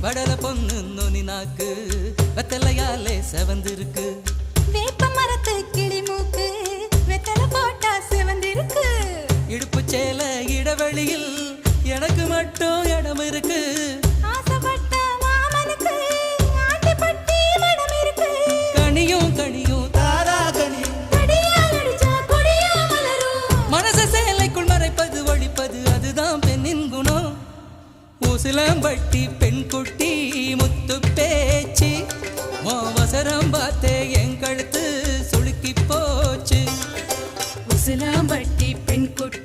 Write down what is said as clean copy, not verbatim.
வடல பொண்ணு நுனி நாக்கு வெத்தலையாலே செவந்திருக்கு. வேப்ப மரத்து கிளி மூக்கு வெத்தலை போட்டா செவந்திருக்கு. இடுப்பு சேல இடைவெளியில் எனக்கு மட்டும் இடம் இருக்கு. ஆசைப்பட்ட மாமனுக்கு ஆட்டிப்பட்டி மடம் இருக்கு. கனியும் கனியும் தாரா கனியும் கடியால் அடிச்சா கொடியா மலரும். மனச சேலைக்குள் மறைப்பது ஒழிப்பது அதுதான் பெண்ணின் குணம். ஊசிலம்பட்டி பெண் குட்டி முத்து பேச்சு அவசரம் பார்த்தே என் கழுத்து சுளுக்கி போச்சு. உசிலம்பட்டி பெண் குட்டி